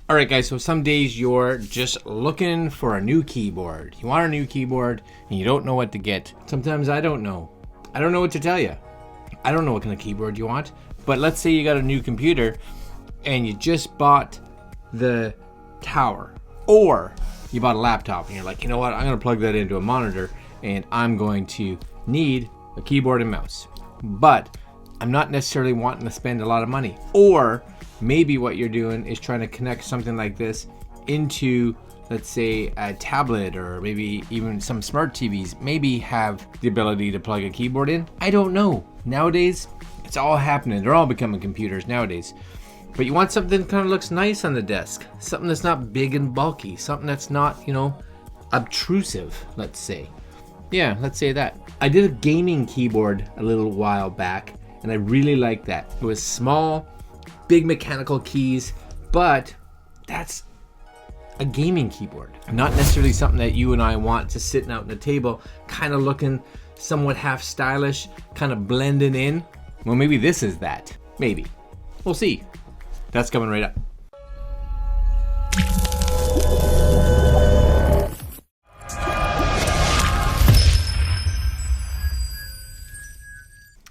All right, guys, so some days you're just looking for a new keyboard. You want a new keyboard and you don't know what to get. Sometimes I don't know. I don't know what to tell you. I don't know what kind of keyboard you want, but let's say you got a new computer and you just bought the tower, or you bought a laptop and you're like, you know what, I'm gonna plug that into a monitor and I'm going to need a keyboard and mouse, but I'm not necessarily wanting to spend a lot of money. Or maybe what you're doing is trying to connect something like this into, let's say, a tablet, or maybe even some smart TVs maybe have the ability to plug a keyboard in. I don't know. Nowadays, it's all happening. They're all becoming computers nowadays. But you want something that kind of looks nice on the desk. Something that's not big and bulky. Something that's not, you know, obtrusive, let's say. Yeah, let's say that. I did a gaming keyboard a little while back, and I really liked that. It was small, big mechanical keys, but that's a gaming keyboard. Not necessarily something that you and I want to sitting out on the table, kind of looking somewhat half stylish, kind of blending in. Well, maybe this is that. Maybe. We'll see. That's coming right up.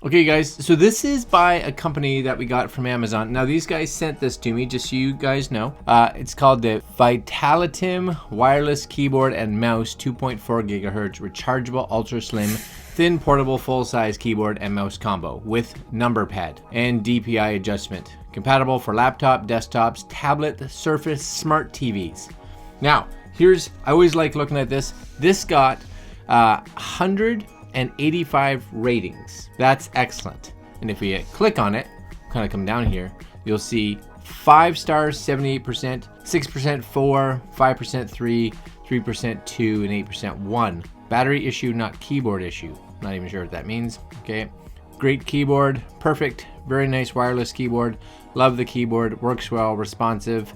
Okay guys, so this is by a company that we got from Amazon. Now these guys sent this to me, just so you guys know. It's called the Vitalitim Wireless Keyboard and Mouse 2.4 gigahertz rechargeable ultra slim thin portable full-size keyboard and mouse combo with number pad and DPI adjustment. Compatible for laptop, desktops, tablet, Surface, smart TVs. Now, I always like looking at this. This got 185 ratings. That's excellent. And if we click on it, kind of come down here, you'll see 5 stars, 78%, 6% 4, 5% 3, 3% 2, and 8% 1. Battery issue, not keyboard issue. Not even sure what that means. Okay. Great keyboard, perfect, very nice wireless keyboard. Love the keyboard, works well, responsive,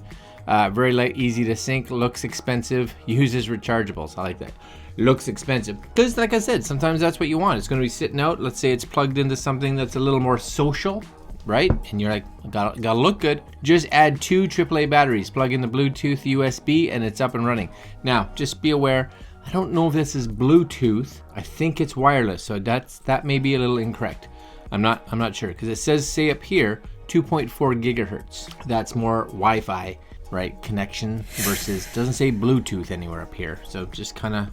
very light, easy to sync, looks expensive, uses rechargeables. I like that. Looks expensive because, like I said, sometimes that's what you want. It's going to be sitting out. Let's say it's plugged into something that's a little more social, right? And you're like, gotta look good. Just add 2 AAA batteries, plug in the Bluetooth USB, and it's up and running. Now, just be aware, I don't know if this is Bluetooth. I think it's wireless, so that may be a little incorrect. I'm not sure, because it says, say up here, 2.4 gigahertz. That's more Wi-Fi, right, connection versus, doesn't say Bluetooth anywhere up here. So just kind of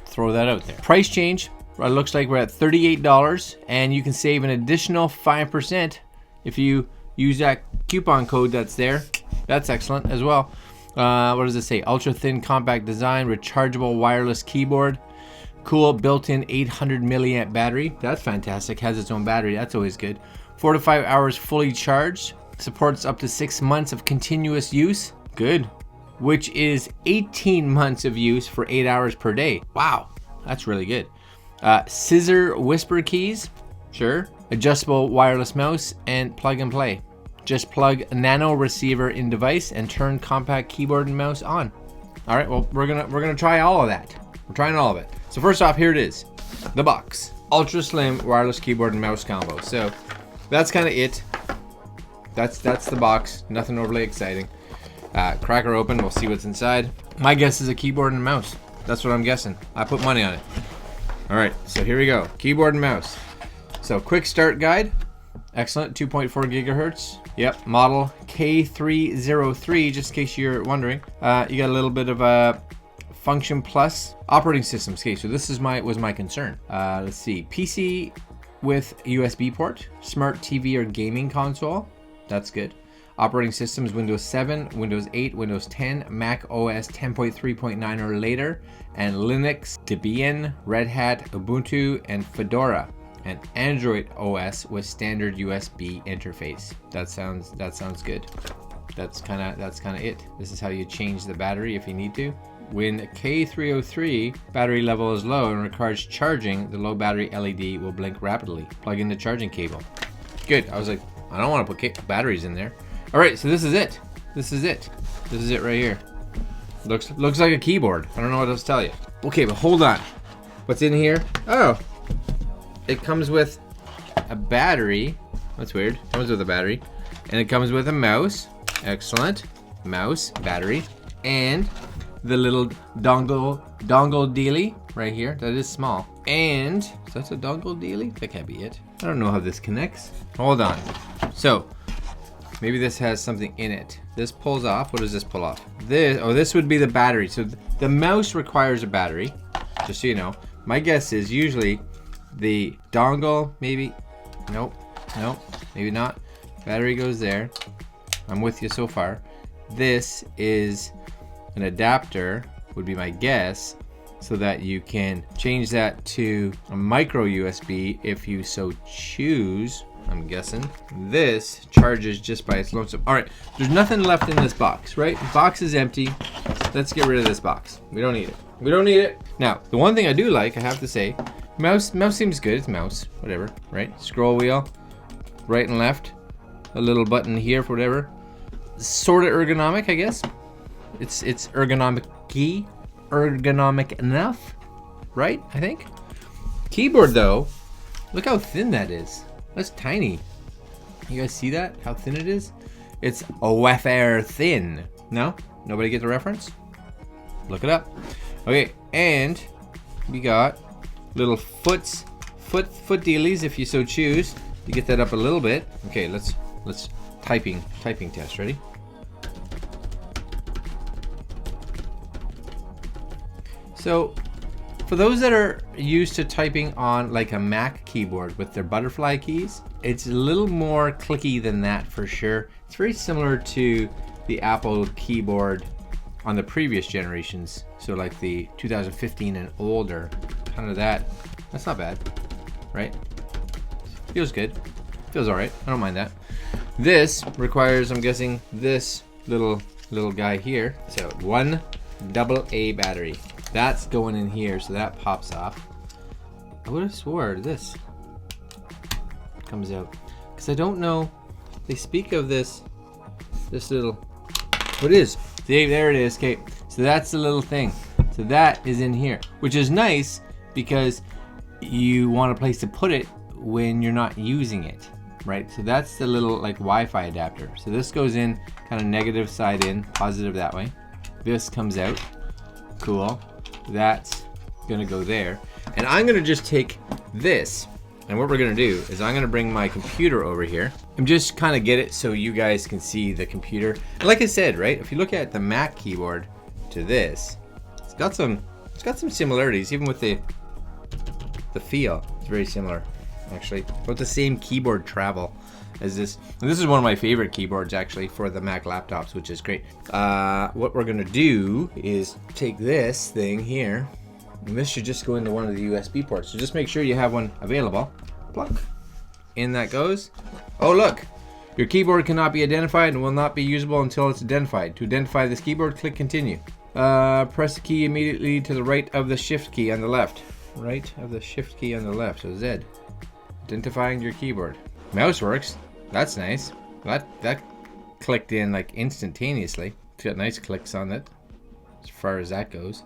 throw that out there. Price change, it looks like we're at $38, and you can save an additional 5% if you use that coupon code that's there. That's excellent as well. What does it say? Ultra thin compact design, rechargeable wireless keyboard, cool built-in 800 milliamp battery. That's fantastic. Has its own battery. That's always good. 4 to 5 hours fully charged. Supports up to 6 months of continuous use. Good. Which is 18 months of use for 8 hours per day. Wow, that's really good. Scissor whisper keys, sure. Adjustable wireless mouse and plug and play. Just plug a nano receiver in device and turn compact keyboard and mouse on. All right, well, we're gonna try all of that. We're trying all of it. So first off, here it is, the box. Ultra slim wireless keyboard and mouse combo. So that's kind of it. That's the box. Nothing overly exciting. Crack her open, we'll see what's inside. My guess is a keyboard and mouse. That's what I'm guessing. I put money on it. All right, so here we go. Keyboard and mouse. So quick start guide. Excellent, 2.4 gigahertz. Yep, model K303, just in case you're wondering. You got a little bit of a Function Plus operating system. Okay, so this was my concern. Let's see, PC with USB port, smart TV or gaming console. That's good. Operating systems Windows 7, Windows 8, Windows 10, Mac OS 10.3.9 or later, and Linux, Debian, Red Hat, Ubuntu, and Fedora, and Android OS with standard USB interface. That sounds good. That's kind of it. This is how you change the battery if you need to. When K303 battery level is low and requires charging, the low battery LED will blink rapidly. Plug in the charging cable. Good. I was like, I don't want to put batteries in there. All right, so this is it. This is it right here. Looks like a keyboard. I don't know what else to tell you. Okay, but hold on. What's in here? Oh, it comes with a battery. That's weird. It comes with a battery, and it comes with a mouse. Excellent. mouse, battery, and the little dongle dealy right here. That is small. And is that a dongle dealy? That can't be it. I don't know how this connects. Hold on. So maybe this has something in it. This pulls off. What does this pull off? This would be the battery. So the mouse requires a battery, just so you know. My guess is usually the dongle, maybe. Nope, maybe not. Battery goes there. I'm with you so far. This is an adapter, would be my guess, so that you can change that to a micro USB if you so choose. I'm guessing this charges just by its lonesome. All right, there's nothing left in this box, right? The box is empty. Let's get rid of this box. We don't need it. We don't need it. Now, the one thing I do like, I have to say, mouse seems good. It's mouse, whatever, right? Scroll wheel, right and left. A little button here for whatever. Sort of ergonomic, I guess. It's ergonomic enough, right? I think. Keyboard though, look how thin that is. That's tiny. You guys see that? How thin it is? It's a wafer thin. No? Nobody get the reference? Look it up. Okay, and we got little foot dealies if you so choose to get that up a little bit. Okay, let's typing test. Ready? So for those that are used to typing on like a Mac keyboard with their butterfly keys, it's a little more clicky than that for sure. It's very similar to the Apple keyboard on the previous generations. So like the 2015 and older, kind of that. That's not bad, right? Feels good. Feels all right. I don't mind that. This requires, I'm guessing, this little guy here. So 1 AA battery. That's going in here, so that pops off. I would have swore this comes out, because I don't know. They speak of this little. What is? There it is. Okay, so that's the little thing. So that is in here, which is nice because you want a place to put it when you're not using it, right? So that's the little like Wi-Fi adapter. So this goes in kind of negative side in, positive that way. This comes out. Cool. That's gonna go there, and I'm gonna just take this, and what we're gonna do is I'm gonna bring my computer over here and just kind of get it so you guys can see the computer. And like I said, right, if you look at the Mac keyboard to this, it's got some similarities, even with the feel. It's very similar, actually. About the same keyboard travel as this. And this is one of my favorite keyboards actually for the Mac laptops, which is great. What we're gonna do is take this thing here, and this should just go into one of the USB ports. So just make sure you have one available. Plug. In that goes. Oh look, your keyboard cannot be identified and will not be usable until it's identified. To identify this keyboard, click continue. Press the key immediately to the right of the shift key on the left. Right of the shift key on the left, so Z. Identifying your keyboard. Mouse works. That's nice. That clicked in like instantaneously. It's got nice clicks on it as far as that goes.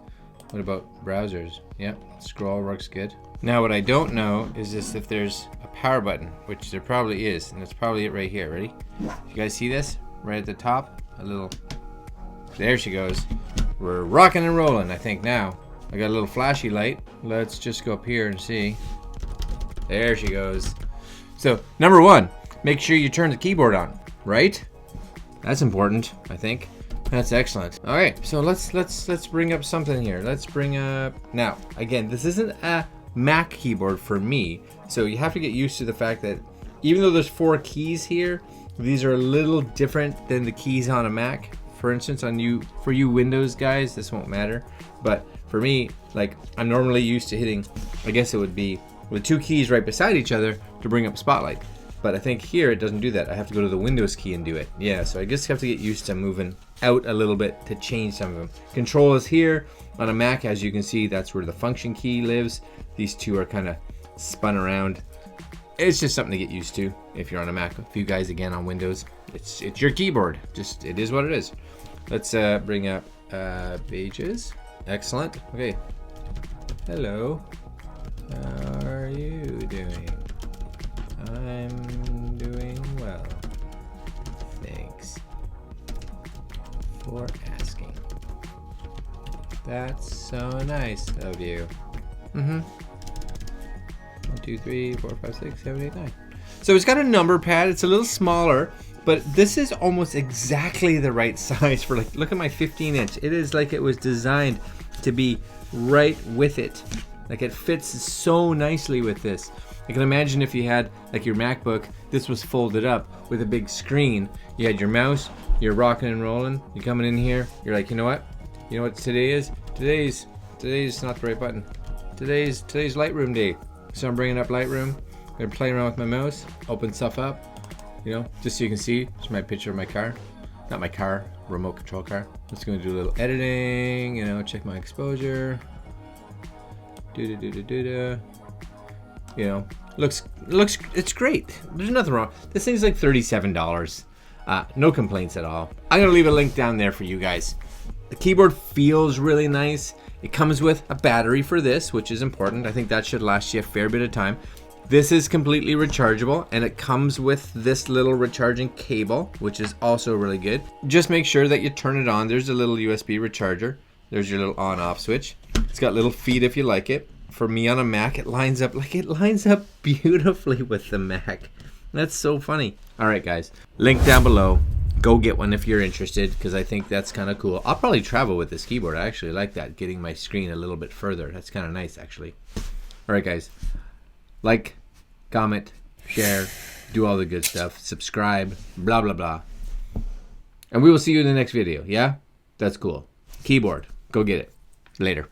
What about browsers? Yep, scroll works good. Now what I don't know is just if there's a power button, which there probably is, and it's probably it right here. Ready? You guys see this? Right at the top? A little. There she goes. We're rocking and rolling, I think now. I got a little flashy light. Let's just go up here and see. There she goes. So, number one, make sure you turn the keyboard on, right? That's important, I think. That's excellent. All right, so let's bring up something here. Let's bring up, now, again, this isn't a Mac keyboard for me, so you have to get used to the fact that even though there's 4 keys here, these are a little different than the keys on a Mac. For instance, for you Windows guys, this won't matter, but for me, like, I'm normally used to hitting, I guess it would be with 2 keys right beside each other to bring up Spotlight. But I think here it doesn't do that. I have to go to the Windows key and do it. Yeah, so I just have to get used to moving out a little bit to change some of them. Control is here. On a Mac, as you can see, that's where the function key lives. These 2 are kind of spun around. It's just something to get used to if you're on a Mac. A few guys, again, on Windows, it's your keyboard. Just, it is what it is. Let's bring up pages. Excellent. Okay. Hello. How are you doing? I'm doing well. Thanks. for asking. That's so nice of you. 1, 2, 3, 4, 5, 6, 7, 8, 9. So it's got a number pad. It's a little smaller, but this is almost exactly the right size for, like, look at my 15-inch. It is like it was designed to be right with it. Like, it fits so nicely with this. I can imagine if you had, like, your MacBook, this was folded up with a big screen. You had your mouse, you're rocking and rolling, you're coming in here, you're like, you know what? You know what today is? Today's not the right button. Today's Lightroom day. So I'm bringing up Lightroom. I'm gonna play around with my mouse, open stuff up, you know, just so you can see. It's my picture of my car. Not my car, remote control car. Just gonna do a little editing, you know, check my exposure. You know, looks, it's great. There's nothing wrong. This thing's like $37. No complaints at all. I'm gonna leave a link down there for you guys. The keyboard feels really nice. It comes with a battery for this, which is important. I think that should last you a fair bit of time. This is completely rechargeable, and it comes with this little recharging cable, which is also really good. Just make sure that you turn it on. There's a little USB recharger. There's your little on-off switch. It's got little feet if you like it. For me on a Mac, it lines up beautifully with the Mac. That's so funny. All right, guys, link down below. Go get one if you're interested, because I think that's kind of cool. I'll probably travel with this keyboard. I actually like that, getting my screen a little bit further. That's kind of nice, actually. All right, guys, like, comment, share, do all the good stuff, subscribe, blah, blah, blah. And we will see you in the next video, yeah? That's cool. Keyboard, go get it. Later.